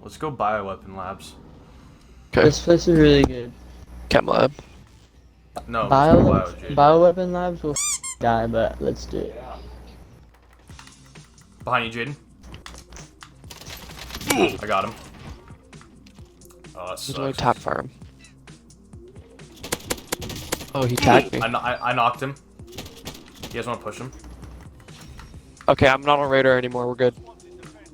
Let's go bioweapon labs. Okay. This place is really good. Chem lab. No, let's go bio, Jaden. Bioweapon labs will die, but let's do it. Behind you, Jaden. I got him. Oh, that There's only sucks. tap fire him. Oh, he tagged me. I knocked him. You guys want to push him? Okay, I'm not on radar anymore. We're good.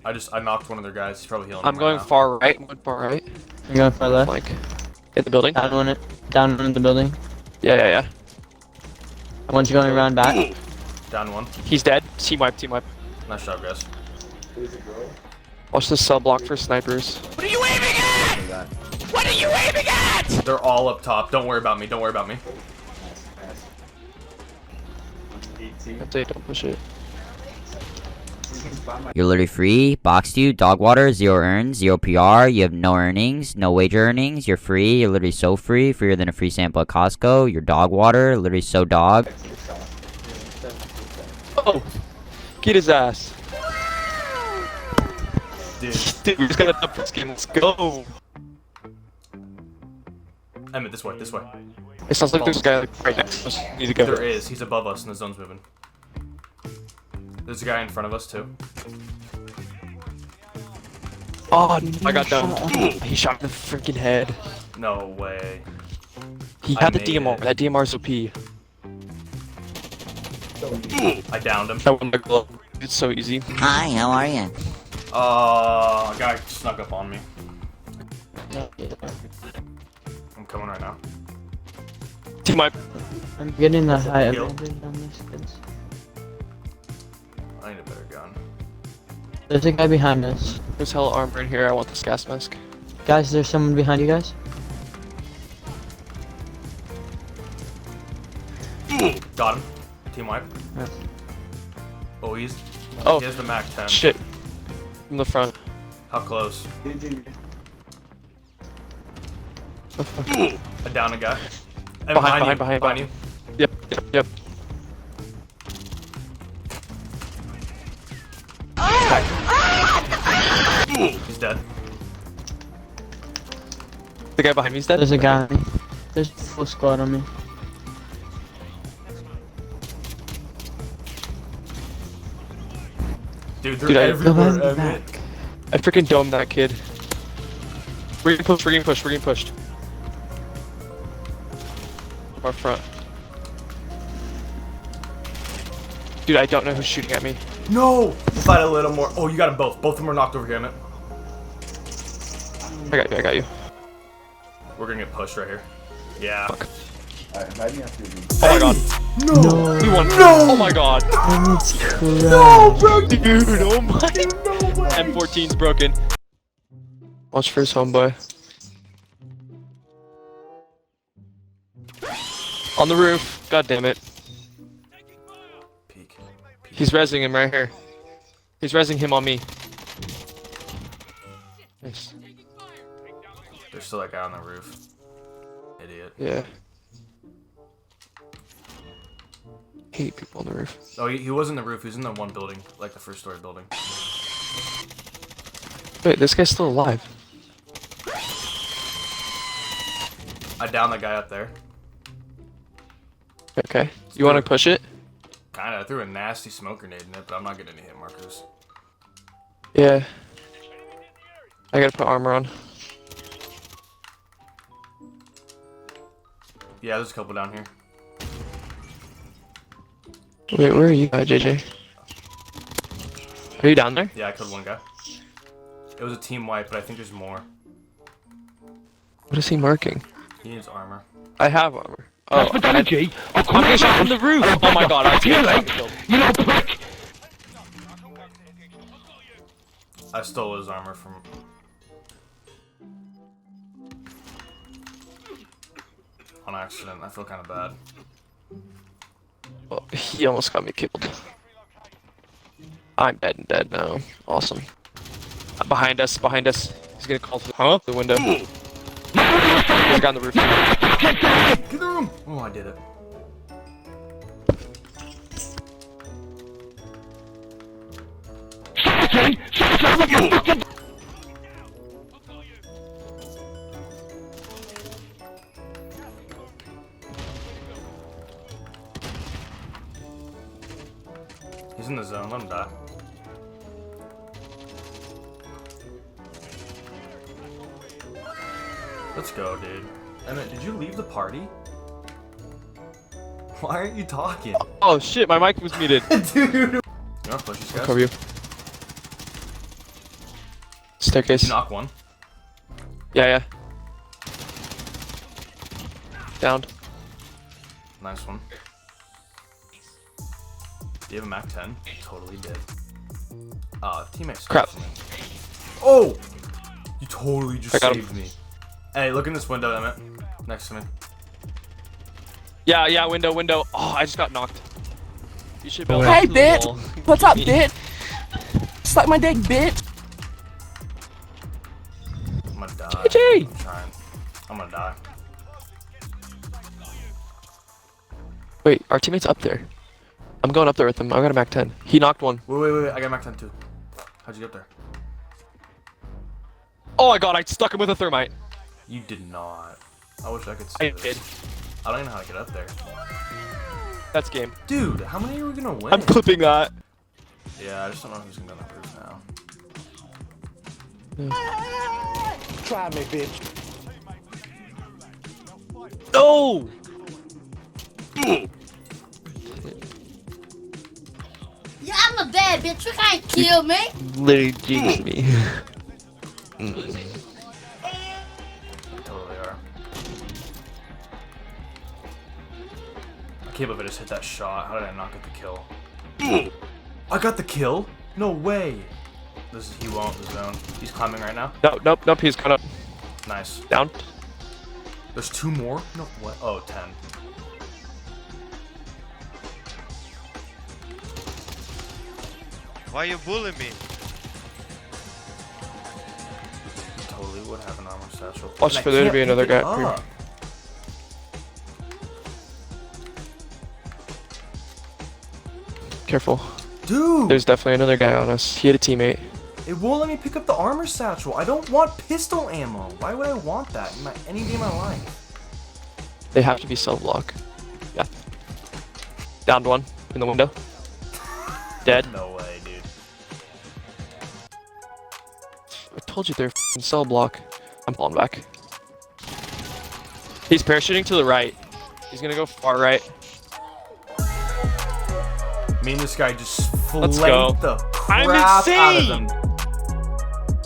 I knocked one of their guys. He's probably healing. I'm him going right now. far right. I'm going far right. I'm going far left. Like, in the building. Down one in the building. Yeah. One's going around back. Down one. He's dead. Team wipe. Team wipe. Nice job, guys. Watch the cell block for snipers. What are you aiming at? What are you aiming at? They're all up top. Don't worry about me. Don't worry about me. Don't push it. You're literally free. Boxed you. Dog water. 0 earns. 0 PR. You have no earnings. No wager earnings. You're free. You're literally so free. Freer than a free sample at Costco. You're dog water. Literally so dog. Oh! Get his ass. Dude. Dude, we just got up this game. Let's go. Emmett, this way. This way. It sounds like there's a guy like, right next to us. We need to go. There is. He's above us and the zone's moving. There's a guy in front of us, too. Oh, I got done. He shot in the freaking head. No way. He I had the made DMR. it. That DMR's OP. I downed him. That one, my glove. It's so easy. Hi, how are you? A guy snuck up on me. I'm coming right now. Team wipe. I'm getting the high Heal. advantage on this. Kids. I need a better gun. There's a guy behind us. There's hella armor in here. I want this gas mask. Guys, there's someone behind you guys. Got him. Team wipe. Yes. Oh, he Oh, has the Mac 10. shit. From the front. How close? The fuck? I downed a guy. And Behind you. you. Yep. He's dead. The guy behind me's dead? There's a guy. There's a full squad on me. Dude, they're Dude, everywhere. Go back. Emmett. I freaking domed that kid. We're getting pushed. Our front. Dude, I don't know who's shooting at me. No! Fight a little more. Oh, you got them both. Both of them are knocked over here, Emmett. I got you. We're gonna get pushed right here. Yeah. Fuck. Oh my god. No! We won. No! Oh my god. Emmett's crap. No, bro! Dude, oh my. M14's broken. Watch for his homeboy. On the roof. God damn it. Peek. He's rezzing him right here. He's rezzing him on me. Nice. There's still that guy on the roof. Idiot. Yeah. Hate people on the roof. Oh, he was in the roof. He was in the one building, like the first story building. Wait, this guy's still alive. I downed that guy up there. Okay. You want to push it? Kinda. I threw a nasty smoke grenade in it, but I'm not getting any hit markers. Yeah. I gotta put armor on. Yeah, there's a couple down here. Wait, where are you, JJ? Are you down there? Yeah, I killed one guy. It was a team wipe, but I think there's more. What is he marking? He needs armor. I have armor. Oh, I'm getting shot from the roof! Oh my god, I got killed. I stole his armor from... on accident. I feel kind of bad. Oh, he almost got me killed. I'm dead now. Awesome. Behind us. He's gonna call through the window. There's a guy on the roof. Get the room! Oh, I did it. He's in the zone. Let him die. Let's go, dude. Emmett, did you leave the party? Why aren't you talking? Oh shit, my mic was muted. Dude! You wanna push these guys? Cover you. Staircase. Did you knock one? Yeah. Downed. Nice one. Do you have a Mac 10? Totally did. Teammates. Crap. Oh! You totally just I got saved me. Hey, look in this window, Emmett. Next to me. Yeah, window. Oh, I just got knocked. You should build Hey, up to the bitch! wall. What's up, bitch? Suck my dick, bitch! I'm gonna die. GG. I'm trying. I'm gonna die. Wait, our teammate's up there. I'm going up there with him. I got a Mac 10. He knocked one. Wait. I got Mac 10 too. How'd you get there? Oh my god, I stuck him with a thermite. You did not. I wish I could see I this. did. I don't even know how to get up there. That's game. Dude, how many are we gonna win? I'm clipping that. Yeah, I just don't know who's gonna improve now. Try me, bitch. No! Yeah, I'm a bad bitch. You can't kill me. Literally jinxed me. Totally are. I can't believe I just hit that shot. How did I not get the kill? I got the kill? No way. He won't, the zone. He's climbing right now. Nope, he's caught up. Nice. Down. There's 2 more? No, what? Oh, 10. Why you bullying me? Totally would have an armor satchel. Watch And I for there to can't be another pick it guy. up. Careful. Dude! There's definitely another guy on us. He had a teammate. It won't let me pick up the armor satchel. I don't want pistol ammo. Why would I want that in any day of my life? They have to be cell block. Yeah. Downed one in the window. Dead. No way, dude. I told you they're f***ing cell block. I'm falling back. He's parachuting to the right. He's gonna go far right. Me and this guy just Let's go. flanked the I'm crap out of insane! them.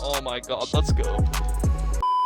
Oh my god, let's go.